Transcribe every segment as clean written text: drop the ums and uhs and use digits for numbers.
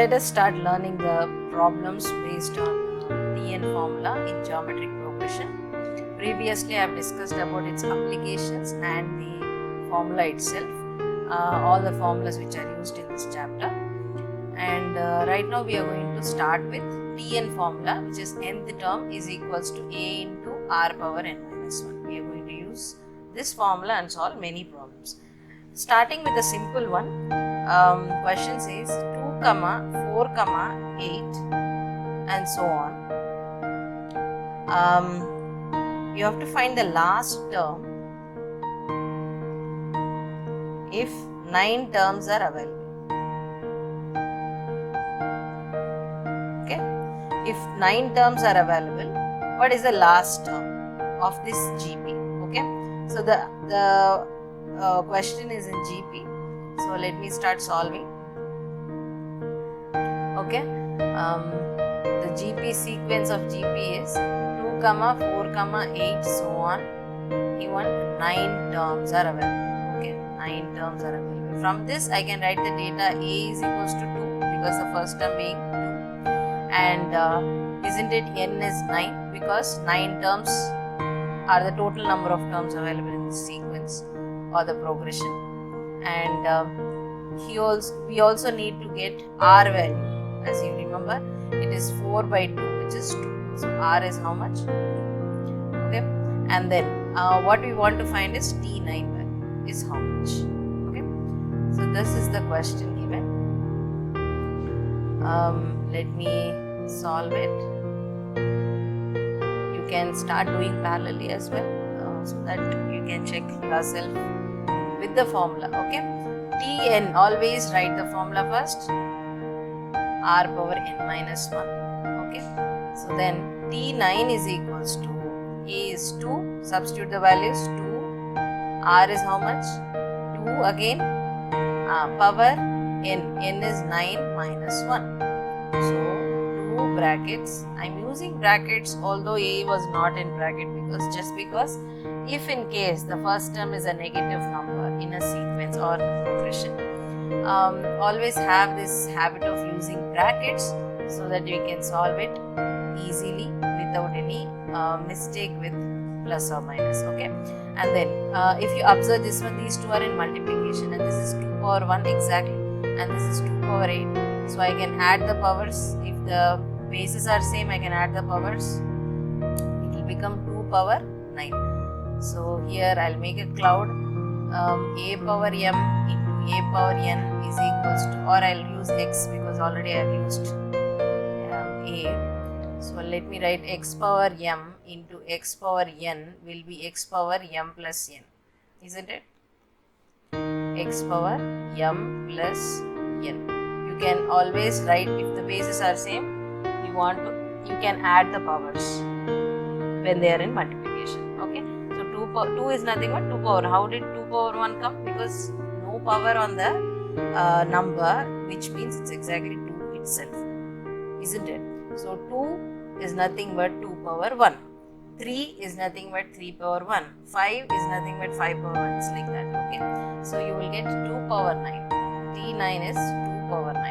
let us start learning the problems based on TN formula in geometric progression. Previously I have discussed about its applications and the formula itself, all the formulas which are used in this chapter. And right now we are going to start with TN formula, which is nth term is equals to a into r power n minus 1. We are going to use this formula and solve many problems. Starting with a simple one, question says 2, 4, 8 and so on. You have to find the last term if 9 terms are available. Okay, if 9 terms are available, what is the last term of this GP? Okay, so the question is in GP, so let me start solving. Okay, the GP sequence of GP is 2, 4, 8 so on. Even 9 terms are available. Okay, 9 terms are available. From this I can write the data a is equals to 2 because the first term being 2, and isn't it n is 9 because 9 terms are the total number of terms available in this sequence or the progression. And we also need to get r value. As you remember, it is 4 by 2, which is 2. So r is how much? 2. Okay, and then what we want to find is t9 value is how much. Okay, so this is the question given. Let me solve it. You can start doing parallelly as well, so that you can check yourself with the formula. Okay, Tn, always write the formula first, r power n minus 1. Okay, so then T9 is equals to a is 2, substitute the values 2, r is how much? 2 again, power n is 9 minus 1. So 2 brackets, I am using brackets although a was not in bracket because if in case the first term is a negative number in a sequence or progression, always have this habit of using brackets so that you can solve it easily without any mistake with plus or minus. Okay, and then if you observe this one, these two are in multiplication and this is 2 power 1 exactly and this is 2 power 8. So I can add the powers. If the bases are same, I can add the powers. It will become 2 power 9. So here I will make a cloud, a power m into a power n is equals to, or I will use x because already I have used a. So let me write x power m into x power n will be x power m plus n, isn't it? X power m plus n. You can always write, if the bases are same, you can add the powers when they are in multiplication. Okay, so 2 is nothing but 2 power. How did 2 power 1 come? Because no power on the number, which means it's exactly 2 itself, isn't it? So 2 is nothing but 2 power 1. 3 is nothing but 3 power 1. 5 is nothing but 5 power 1. It's like that. Okay, so you will get 2 power 9. T9 is 2 power 9.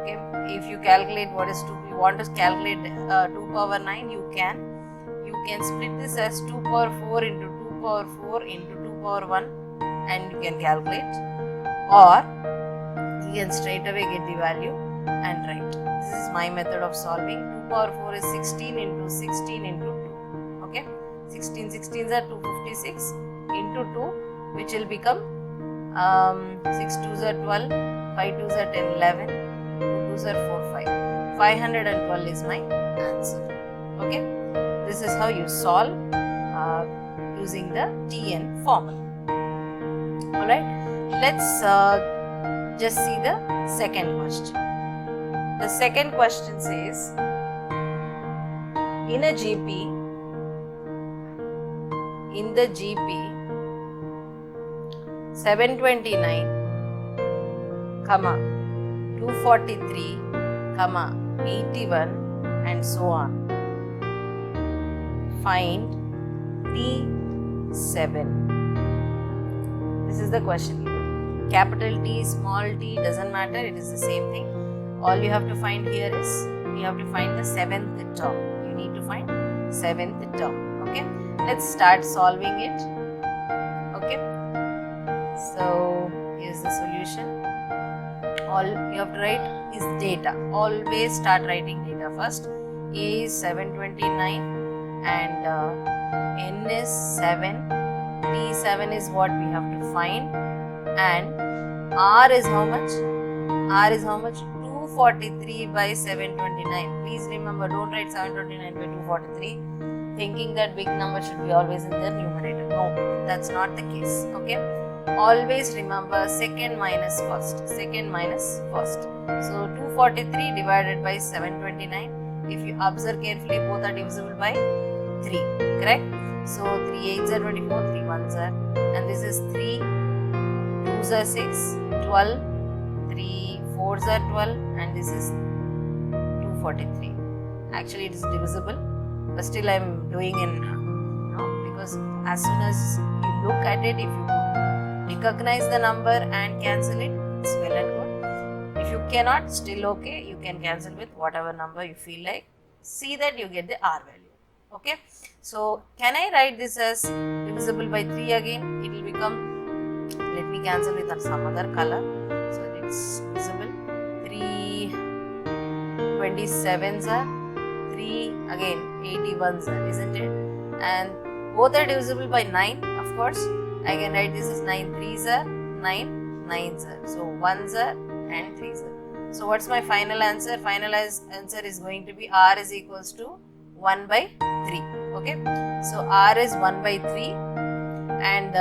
Okay, if you calculate what is 2, you want to calculate 2 power 9, you can split this as 2 power 4 into 2 power 4 into 2 power 1 and you can calculate, or you can straight away get the value and write. This is my method of solving. 2 power 4 is 16 into 16 into 2. Okay, 16 16s are 256 into 2, which will become 6 2s are 12, 5 2s are 10, 11, 2 2s are 4, 5. 512 is my answer. Okay, this is how you solve using the TN formula. Alright, let's just see the second question. The second question says, in the GP 729, 243, 81 and so on, find T7. This is the question. Capital T, small t, doesn't matter, it is the same thing. all you have to find here is, you have to find the 7th term. You need to find 7th term. Okay, let's start solving it. Okay, so here's the solution. All you have to write is data. Always start writing data first. A is 729 and N is 7. T7 is what we have to find, and R is how much? R is how much? 243 by 729. Please remember, don't write 729 by 243 thinking that big number should be always in the numerator. No, that's not the case. Okay, always remember second minus first. Second minus first. So 243 divided by 729. If you observe carefully, both are divisible by 3. Correct? So 3 8s are 24, 3 1s are, and this is 3 2s are 6, 12, 3 4s are 12, and this is 243. Actually, it is divisible, but still I am doing in because as soon as you look at it, if you recognize the number and cancel it, it's well and good. If you cannot, still okay, you can cancel with whatever number you feel like. See that you get the R value. Okay, so can I write this as divisible by 3 again? It will become, let me cancel with some other color so that it's visible. 3 27s are, 3 again 81s are, isn't it? And both are divisible by 9, of course. I can write this as 9 3s are, 9 9s are. So 1s are and 3s are. So what's my final answer? Final answer is going to be R is equals to 1 by 3. Okay, so R is 1 by 3 and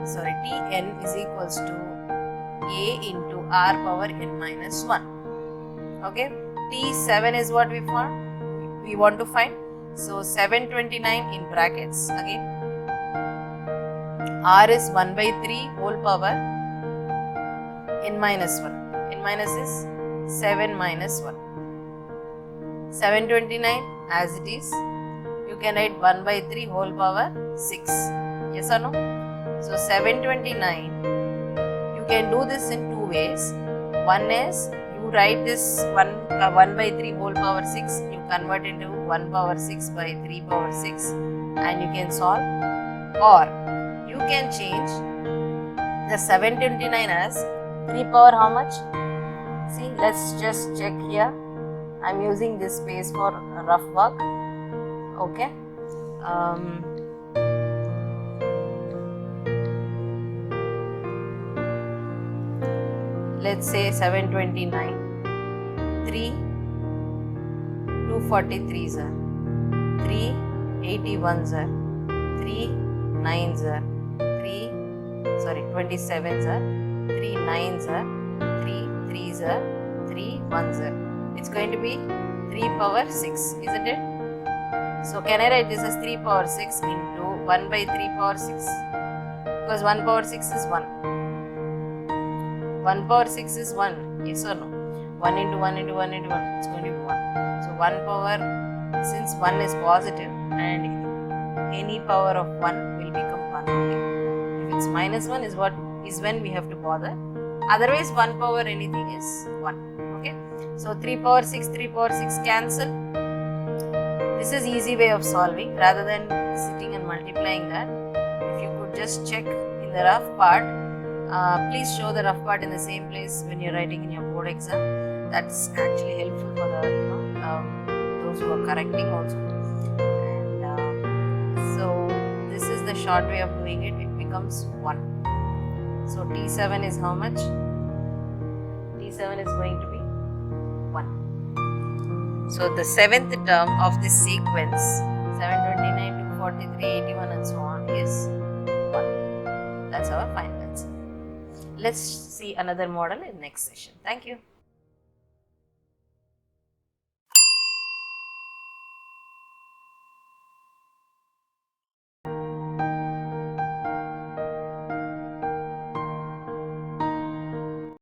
Tn is equals to A into R power n minus 1. Okay, T7 is what we want to find. So 729 in brackets again. R is 1 by 3 whole power n minus 1. N minus is 7 minus 1. 729 as it is. You can write 1 by 3 whole power 6. Yes or no? So 729, you can do this in two ways. One is you write this 1 by 3 whole power 6, you convert into 1 power 6 by 3 power 6 and you can solve, or you can change the 729 as 3 power how much? See, let's just check here. I am using this space for rough work. Okay. Let's say 729. 3 243s are, 3 81s are, 3 9s are, 27s are, 3 9s are, 3 3s are, 3 1s are. It's going to be 3 power 6, isn't it? So can I write this as 3 power 6 into 1 by 3 power 6? Because 1 power 6 is 1. 1 power 6 is 1, yes or no? 1 into 1 into 1 into 1, it's going to be 1. So 1 power, since 1 is positive and any power of 1 will become 1 only. If it's minus 1 is when we have to bother. Otherwise 1 power anything is 1. Okay. So 3 power 6, 3 power 6 cancel. This is easy way of solving rather than sitting and multiplying that. If you could just check in the rough part, please show the rough part in the same place when you're writing in your board exam. That's actually helpful for the those who are correcting also. And so this is the short way of doing it. It becomes 1. So T7 is how much? T7 is going to be 1. So the 7th term of this sequence, 729, 243, 81 and so on is 1. That's our final answer. Let's see another model in next session. Thank you.